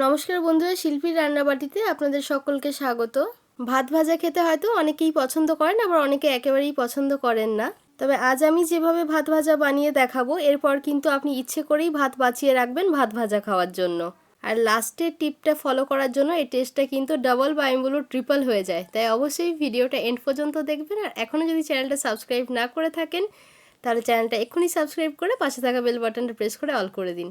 নমস্কার বন্ধুরা, শিল্পীর রান্নাবাটিতে আপনাদের সকলকে স্বাগত। ভাত ভাজা খেতে হয়তো অনেকেই পছন্দ করেন, আবার অনেকে একেবারেই পছন্দ করেন না। তবে আজ আমি যেভাবে ভাত ভাজা বানিয়ে দেখাবো, এরপর কিন্তু আপনি ইচ্ছে করেই ভাত বাঁচিয়ে রাখবেন ভাত ভাজা খাওয়ার জন্য। আর লাস্টের টিপটা ফলো করার জন্য এই টেস্টটা কিন্তু ডাবল বা আমি বলবো ট্রিপল হয়ে যায়। তাই অবশ্যই ভিডিওটা এন্ড পর্যন্ত দেখবেন। আর এখনও যদি চ্যানেলটা সাবস্ক্রাইব না করে থাকেন, তাহলে চ্যানেলটা এক্ষুনি সাবস্ক্রাইব করে পাশে থাকা বেল বাটনটা প্রেস করে অল করে দিন।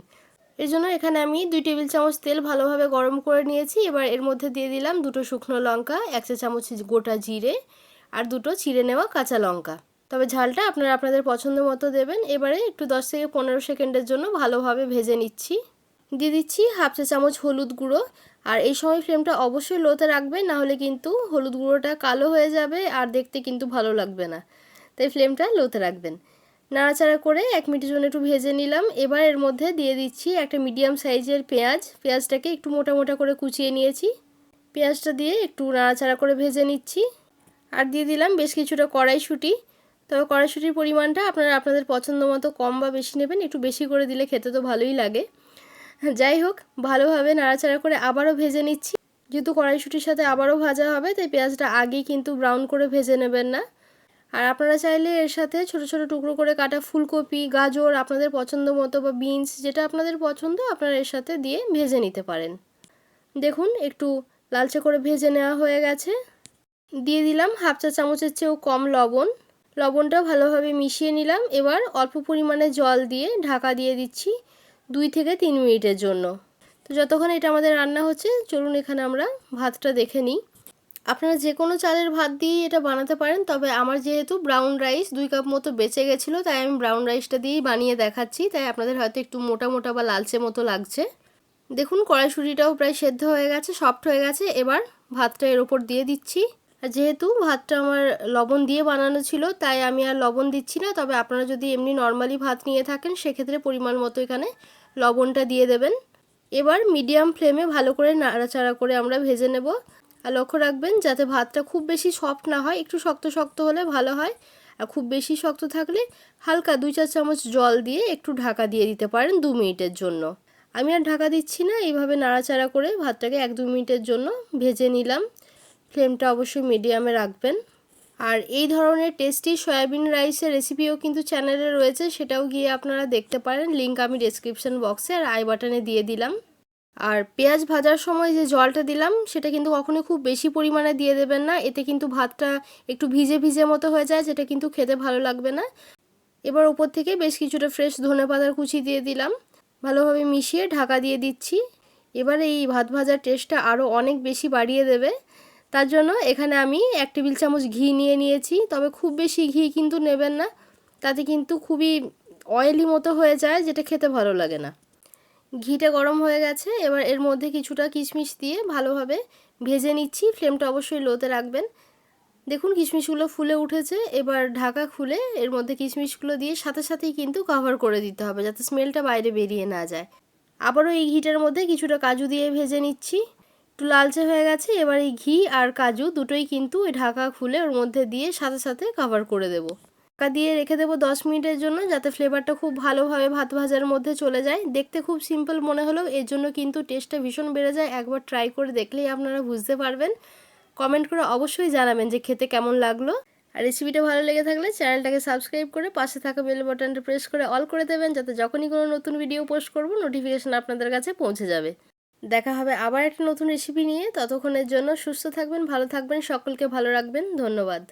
এর জন্য এখানে আমি 2 টেবিল চামচ তেল ভালোভাবে গরম করে নিয়েছি। এবার এর মধ্যে দিয়ে দিলাম 2টো শুকনো লঙ্কা, 1 চা চামচ গোটা জিরে আর 2টো চিড়ে নেওয়া কাঁচা লঙ্কা। তবে ঝালটা আপনারা আপনাদের পছন্দ মতো দেবেন। এবারে একটু 10 থেকে 15 সেকেন্ডের জন্য ভালোভাবে ভেজে নিচ্ছি। দিয়ে দিচ্ছি 1/2 চা চামচ হলুদ গুঁড়ো। আর এই সময় ফ্লেমটা অবশ্যই লোতে রাখবেন, না হলে কিন্তু হলুদ গুঁড়োটা কালো হয়ে যাবে আর দেখতে কিন্তু ভালো লাগবে না। তাই ফ্লেমটা লোতে রাখবেন। নাড়াচাড়া করে 1 মিনিটের জন্য একটু ভেজে নিলাম। এবার এর মধ্যে দিয়ে দিচ্ছি একটা মিডিয়াম সাইজের পেঁয়াজটাকে একটু মোটা মোটা করে কুচিয়ে নিয়েছি। পেঁয়াজটা দিয়ে একটু নাড়াচাড়া করে ভেজে নিচ্ছি। আর দিয়ে দিলাম বেশ কিছুটা কড়াইশুঁটি। তবে কড়াইশুঁটির পরিমাণটা আপনারা আপনাদের পছন্দ মতো কম বা বেশি নেবেন, একটু বেশি করে দিলে খেতে তো ভালোই লাগে। যাই হোক, ভালোভাবে নাড়াচাড়া করে আবারও ভেজে নিচ্ছি। যেহেতু কড়াইশুঁটির সাথে আবারও ভাজা হবে, তাই পেঁয়াজটা আগেই কিন্তু ব্রাউন করে ভেজে নেবেন না। আর আপনারা চাইলে এর সাথে ছোট ছোট টুকরো করে কাটা ফুলকপি, গাজর আপনাদের পছন্দ মতো বা বিনস যেটা আপনাদের পছন্দ আপনারা এর সাথে দিয়ে ভেজে নিতে পারেন। দেখুন একটু লালচে করে ভেজে নেওয়া হয়ে গেছে। দিয়ে দিলাম 1/2 চা চামচের চেয়েও কম লবণ। লবণটা ভালোভাবে মিশিয়ে নিলাম। এবার অল্প পরিমাণে জল দিয়ে ঢাকা দিয়ে দিচ্ছি 2 থেকে 3 মিনিটের জন্য। তো যতক্ষণ এটা আমাদের রান্না হচ্ছে, চলুন এখানে আমরা ভাতটা দেখে নিই। আপনারা যে কোনো চালের ভাত দিয়েই এটা বানাতে পারেন, তবে আমার যেহেতু ব্রাউন রাইস 2 কাপ মতো বেঁচে গেছিলো, তাই আমি ব্রাউন রাইসটা দিয়েই বানিয়ে দেখাচ্ছি। তাই আপনাদের হয়তো একটু মোটা মোটা বা লালচে মতো লাগছে। দেখুন কড়াইশুঁটিটাও প্রায় সেদ্ধ হয়ে গেছে, সফট হয়ে গেছে। এবার ভাতটা এর ওপর দিয়ে দিচ্ছি। আর যেহেতু ভাতটা আমার লবণ দিয়ে বানানো ছিল, তাই আমি আর লবণ দিচ্ছি না। তবে আপনারা যদি এমনি নর্মালি ভাত নিয়ে থাকেন, সেক্ষেত্রে পরিমাণ মতো এখানে লবণটা দিয়ে দেবেন। এবার মিডিয়াম ফ্লেমে ভালো করে নাড়াচাড়া করে আমরা ভেজে নেব। আর লক্ষ্য রাখবেন যাতে ভাতটা খুব বেশি সফট না হয়, একটু শক্ত শক্ত হলে ভালো হয়। আর খুব বেশি শক্ত থাকলে হালকা 2 চা চামচ জল দিয়ে একটু ঢাকা দিয়ে দিতে পারেন 2 মিনিটের জন্য। আমি আর ঢাকা দিচ্ছি না, এইভাবে নাড়াচাড়া করে ভাতটাকে 1-2 মিনিটের জন্য ভেজে নিলাম। ফ্লেমটা অবশ্যই মিডিয়ামে রাখবেন। আর এই ধরনের টেস্টি সয়াবিন রাইসের রেসিপিও কিন্তু চ্যানেলে রয়েছে, সেটাও গিয়ে আপনারা দেখতে পারেন। লিঙ্ক আমি ডেসক্রিপশন বক্সে আর আই বাটনে দিয়ে দিলাম। আর পেঁয়াজ ভাজার সময় যে জলটা দিলাম, সেটা কিন্তু কখনোই খুব বেশি পরিমাণে দিয়ে দেবেন না। এতে কিন্তু ভাতটা একটু ভিজে ভিজে মতো হয়ে যায়, যেটা কিন্তু খেতে ভালো লাগবে না। এবার উপর থেকে বেশ কিছুটা ফ্রেশ ধনেপাতার কুচি দিয়ে দিলাম। ভালোভাবে মিশিয়ে ঢাকা দিয়ে দিচ্ছি। এবার এই ভাত ভাজার টেস্টটা আরও অনেক বেশি বাড়িয়ে দেবে। তার জন্য এখানে আমি 1 টেবিল চামচ ঘি নিয়ে নিয়েছি। তবে খুব বেশি ঘি কিন্তু নেবেন না, তাতে কিন্তু খুবই অয়েলি মতো হয়ে যায়, যেটা খেতে ভালো লাগে না। ঘিটা গরম হয়ে গেছে। এবার এর মধ্যে কিছুটা কিশমিশ দিয়ে ভালোভাবে ভেজে নিচ্ছি। ফ্লেমটা অবশ্যই লোতে রাখবেন। দেখুন কিশমিশগুলো ফুলে উঠেছে। এবার ঢাকা খুলে এর মধ্যে কিশমিশগুলো দিয়ে সাথে সাথেই কিন্তু কভার করে দিতে হবে, যাতে স্মেলটা বাইরে বেরিয়ে না যায়। আবারও এই ঘিটার মধ্যে কিছুটা কাজু দিয়ে ভেজে নিচ্ছি। একটু লালচে হয়ে গেছে। এবার এই ঘি আর কাজু দুটোই কিন্তু ওই ঢাকা খুলে ওর মধ্যে দিয়ে সাথে সাথে কভার করে দেবো। ঢাকা দিয়ে রেখে দেবো 10 মিনিটের জন্য, যাতে ফ্লেভারটা খুব ভালোভাবে ভাত ভাজার মধ্যে চলে যায়। দেখতে খুব সিম্পল মনে হলেও এর জন্য কিন্তু টেস্টটা ভীষণ বেড়ে যায়। একবার ট্রাই করে দেখলেই আপনারা বুঝতে পারবেন। কমেন্ট করে অবশ্যই জানাবেন যে খেতে কেমন লাগলো। আর রেসিপিটা ভালো লেগে থাকলে চ্যানেলটাকে সাবস্ক্রাইব করে পাশে থাকা বেল বাটনটা প্রেস করে অল করে দেবেন, যাতে যখনই কোনো নতুন ভিডিও পোস্ট করব নোটিফিকেশন আপনাদের কাছে পৌঁছে যাবে। দেখা হবে আবার একটা নতুন রেসিপি নিয়ে। ততক্ষণের জন্য সুস্থ থাকবেন, ভালো থাকবেন, সকলকে ভালো রাখবেন। ধন্যবাদ।